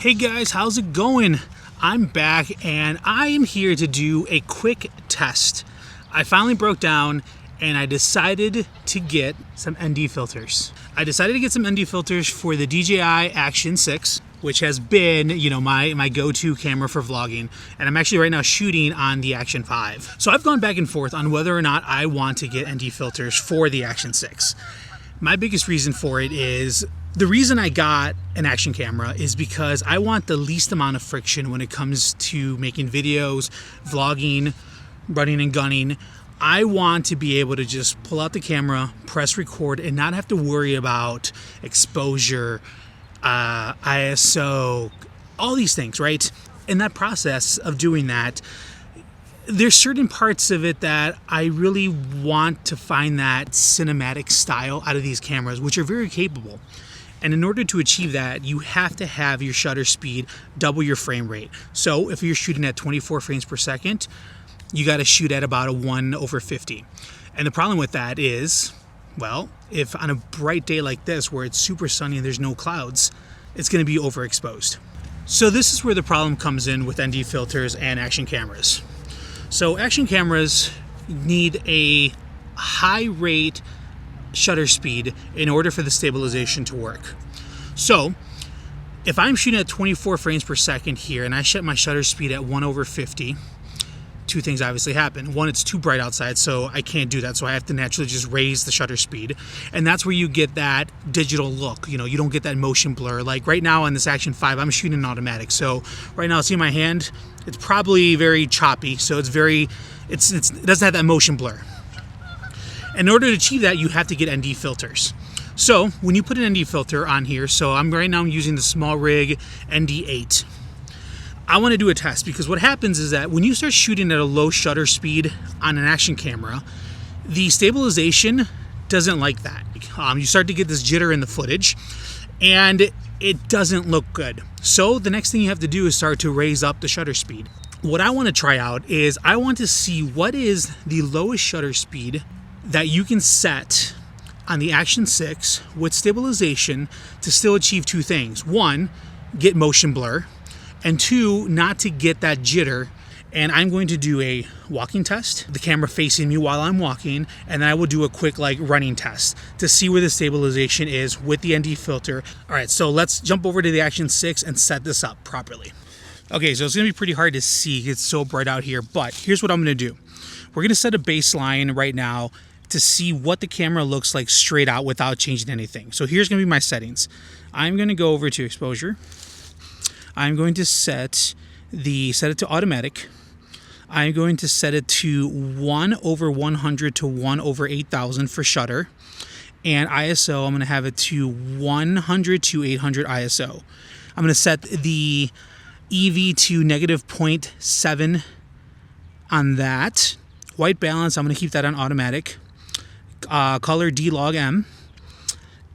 Hey guys, how's it going? I'm back and I am here to do a quick test. I finally broke down and I decided to get some ND filters. I decided to get some ND filters for the DJI Action 6, which has been, my go-to camera for vlogging. And I'm actually right now shooting on the Action 5. So I've gone back and forth on whether or not I want to get ND filters for the Action 6. My biggest reason for it is, the reason I got an action camera is because I want the least amount of friction when it comes to making videos, vlogging, running and gunning. I want to be able to just pull out the camera, press record, and not have to worry about exposure, ISO, all these things, right? In that process of doing that, there's certain parts of it that I really want to find that cinematic style out of these cameras, which are very capable. And in order to achieve that, you have to have your shutter speed double your frame rate. So if you're shooting at 24 frames per second, you got to shoot at about a 1/50. And the problem with that is, well, if on a bright day like this where it's super sunny and there's no clouds, it's going to be overexposed. So this is where the problem comes in with ND filters and action cameras. So action cameras need a high rate shutter speed in order for the stabilization to work. So if I'm shooting at 24 frames per second here and I set my shutter speed at 1/50, two things obviously happen. One, it's too bright outside, so I can't do that. So I have to naturally just raise the shutter speed. And that's where you get that digital look. You don't get that motion blur. Like right now on this Action 5, I'm shooting in automatic. So right now, see my hand? It's probably very choppy. So it doesn't have that motion blur. In order to achieve that, you have to get ND filters. So when you put an ND filter on here, so right now I'm using the SmallRig ND8. I want to do a test because what happens is that when you start shooting at a low shutter speed on an action camera, the stabilization doesn't like that. You start to get this jitter in the footage and it doesn't look good. So the next thing you have to do is start to raise up the shutter speed. What I want to try out is I want to see what is the lowest shutter speed that you can set on the Action 6 with stabilization to still achieve two things. One, get motion blur. And two, not to get that jitter. And I'm going to do a walking test, the camera facing me while I'm walking, and then I will do a quick running test to see where the stabilization is with the ND filter. All right, so let's jump over to the Action 6 and set this up properly. Okay, so it's gonna be pretty hard to see, it's so bright out here, but here's what I'm gonna do. We're gonna set a baseline right now to see what the camera looks like straight out without changing anything. So here's gonna be my settings. I'm gonna go over to exposure. I'm going to set it to automatic. I'm going to set it to 1/100 to 1/8000 for shutter. And ISO, I'm going to have it to 100 to 800 ISO. I'm going to set the EV to -0.7 on that. White balance, I'm going to keep that on automatic. Color D-Log M.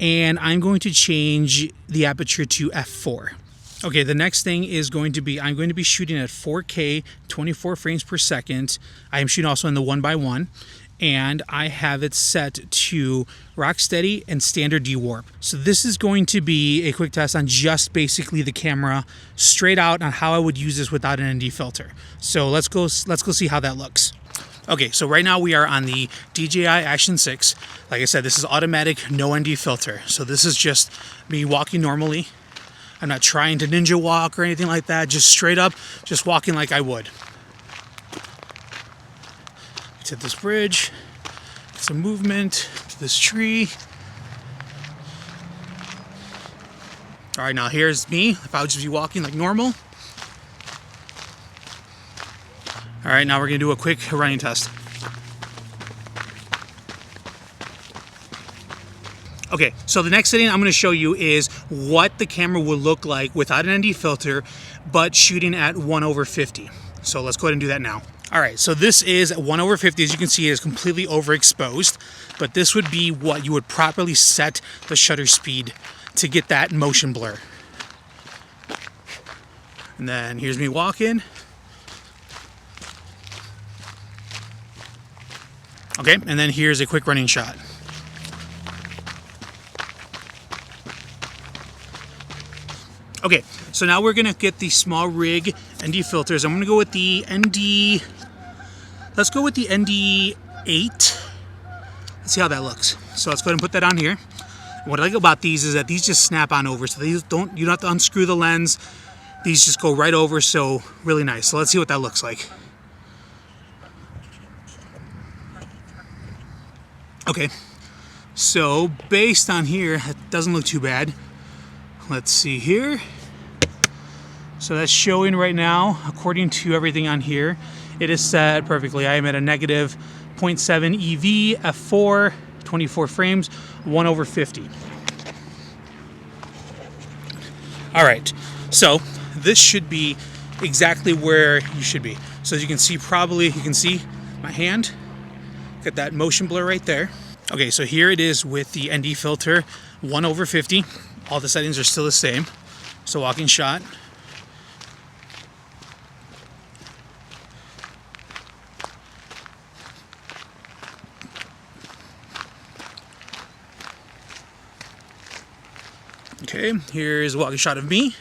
And I'm going to change the aperture to f4. Okay, the next thing is going to be, I'm going to be shooting at 4K, 24 frames per second. I am shooting also in the 1x1, and I have it set to rock steady and standard dewarp. So this is going to be a quick test on just basically the camera straight out on how I would use this without an ND filter. So let's go see how that looks. Okay, so right now we are on the DJI Action 6. Like I said, this is automatic, no ND filter. So this is just me walking normally. I'm not trying to ninja walk or anything like that, just straight up, just walking like I would. Let's hit this bridge, get some movement to this tree. All right, now here's me, if I would just be walking like normal. All right, now we're gonna do a quick running test. Okay, so the next setting I'm going to show you is what the camera will look like without an ND filter, but shooting at 1/50. So let's go ahead and do that now. All right, so this is 1/50. As you can see, it is completely overexposed, but this would be what you would properly set the shutter speed to get that motion blur. And then here's me walking. Okay, and then here's a quick running shot. Okay, so now we're gonna get the SmallRig ND filters. I'm gonna go with the ND, let's go with the ND8. Let's see how that looks. So let's go ahead and put that on here. What I like about these is that these just snap on over. So these you don't have to unscrew the lens. These just go right over, so really nice. So let's see what that looks like. Okay, so based on here, it doesn't look too bad. Let's see here. So that's showing right now, according to everything on here, it is set perfectly. I am at a negative 0.7 EV, f4, 24 frames, 1/50. All right, so this should be exactly where you should be. So as you can see, you can see my hand. Got that motion blur right there. Okay, so here it is with the ND filter, 1/50. All the settings are still the same. So walking shot. Okay, here's a walking shot of me.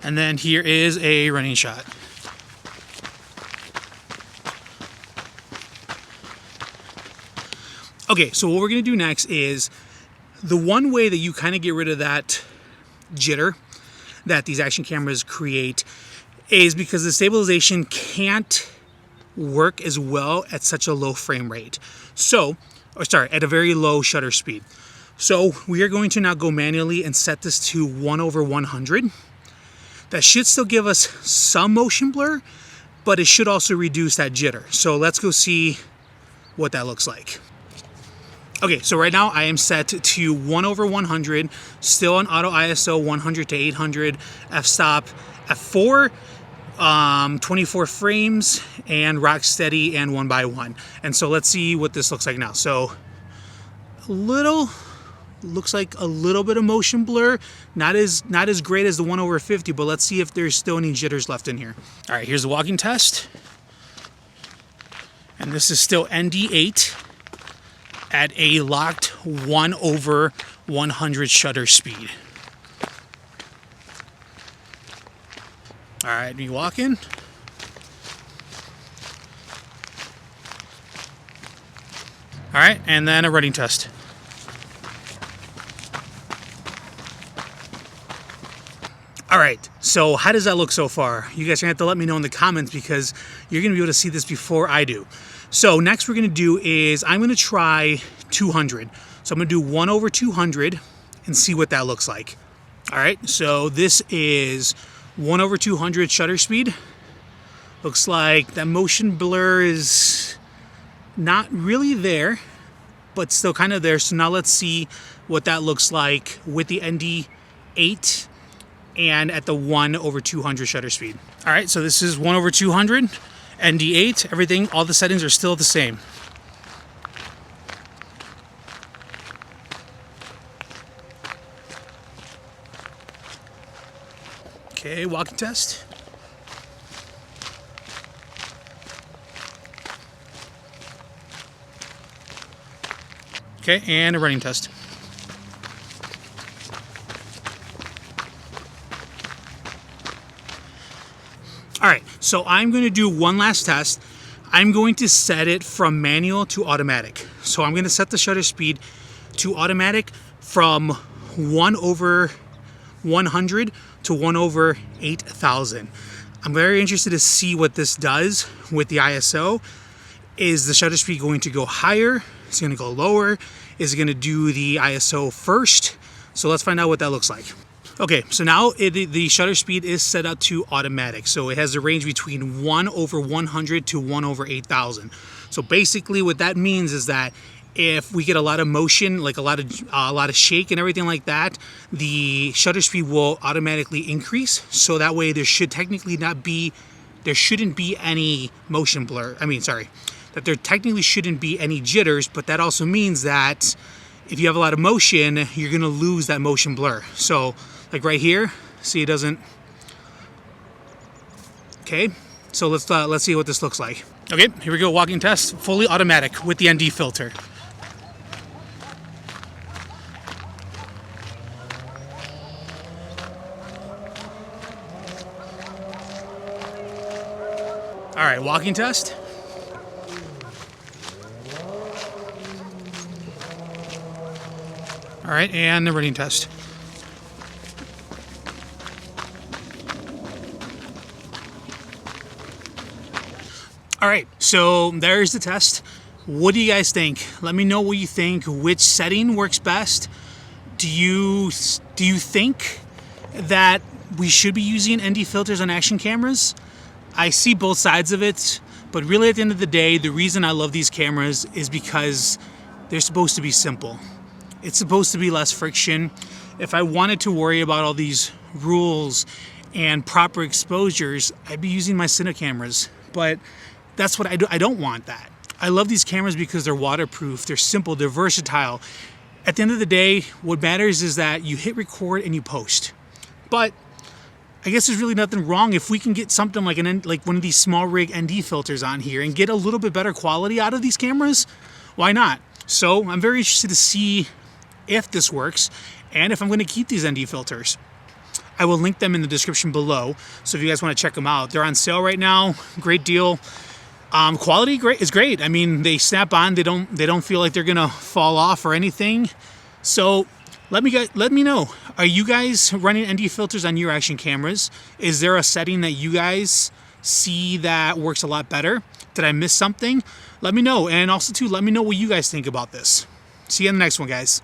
And then here is a running shot. Okay, so what we're gonna do next is the one way that you kind of get rid of that jitter that these action cameras create is because the stabilization can't work as well at such a low frame rate. So, at a very low shutter speed. So we are going to now go manually and set this to 1/100. That should still give us some motion blur, but it should also reduce that jitter. So let's go see what that looks like. Okay, so right now I am set to 1/100, still on auto ISO 100 to 800, f-stop, f4, 24 frames, and rock steady and 1x1. And so let's see what this looks like now. So looks like a little bit of motion blur, not as great as the 1/50, but let's see if there's still any jitters left in here. All right, here's the walking test. And this is still ND8 at a locked 1/100 shutter speed. All right, me walking. All right, and then a running test. All right, so how does that look so far? You guys are gonna have to let me know in the comments because you're gonna be able to see this before I do. So next we're gonna do is I'm gonna try 200. So I'm gonna do 1/200 and see what that looks like. All right, so this is 1/200 shutter speed. Looks like that motion blur is not really there, but still kind of there. So now let's see what that looks like with the ND8 and at the 1/200 shutter speed. All right, so this is 1/200, ND8, everything, all the settings are still the same. Okay, walking test. Okay, and a running test. All right, so I'm going to do one last test. I'm going to set it from manual to automatic. So I'm going to set the shutter speed to automatic from 1/100 to 1/8000. I'm very interested to see what this does with the ISO. Is the shutter speed going to go higher? Is it going to go lower? Is it going to do the ISO first? So let's find out what that looks like. Okay, so now the shutter speed is set up to automatic. So it has a range between 1/100 to 1/8000. So basically what that means is that if we get a lot of motion, like a lot of shake and everything like that, the shutter speed will automatically increase. So that way there shouldn't be any motion blur. That there technically shouldn't be any jitters, but that also means that if you have a lot of motion, you're gonna lose that motion blur. So like right here, see it doesn't, okay? So let's see what this looks like. Okay, here we go, walking test, fully automatic with the ND filter. All right, walking test. All right, and the running test. All right, so there's the test. What do you guys think? Let me know what you think. Which setting works best? Do you think that we should be using ND filters on action cameras? I see both sides of it, but really at the end of the day, the reason I love these cameras is because they're supposed to be simple. It's supposed to be less friction. If I wanted to worry about all these rules and proper exposures, I'd be using my Cine cameras, but that's what I do. I don't want that. I love these cameras because they're waterproof, they're simple, they're versatile. At the end of the day, what matters is that you hit record and you post. But I guess there's really nothing wrong if we can get something like one of these SmallRig ND filters on here and get a little bit better quality out of these cameras. Why not? So I'm very interested to see if this works and if I'm going to keep these ND filters. I will link them in the description below, so if you guys want to check them out. They're on sale right now. Great deal. Quality is great. I mean, they snap on. They don't feel like they're gonna fall off or anything. So let me know. Are you guys running ND filters on your action cameras? Is there a setting that you guys see that works a lot better? Did I miss something? Let me know. And also too, let me know what you guys think about this. See you in the next one, guys.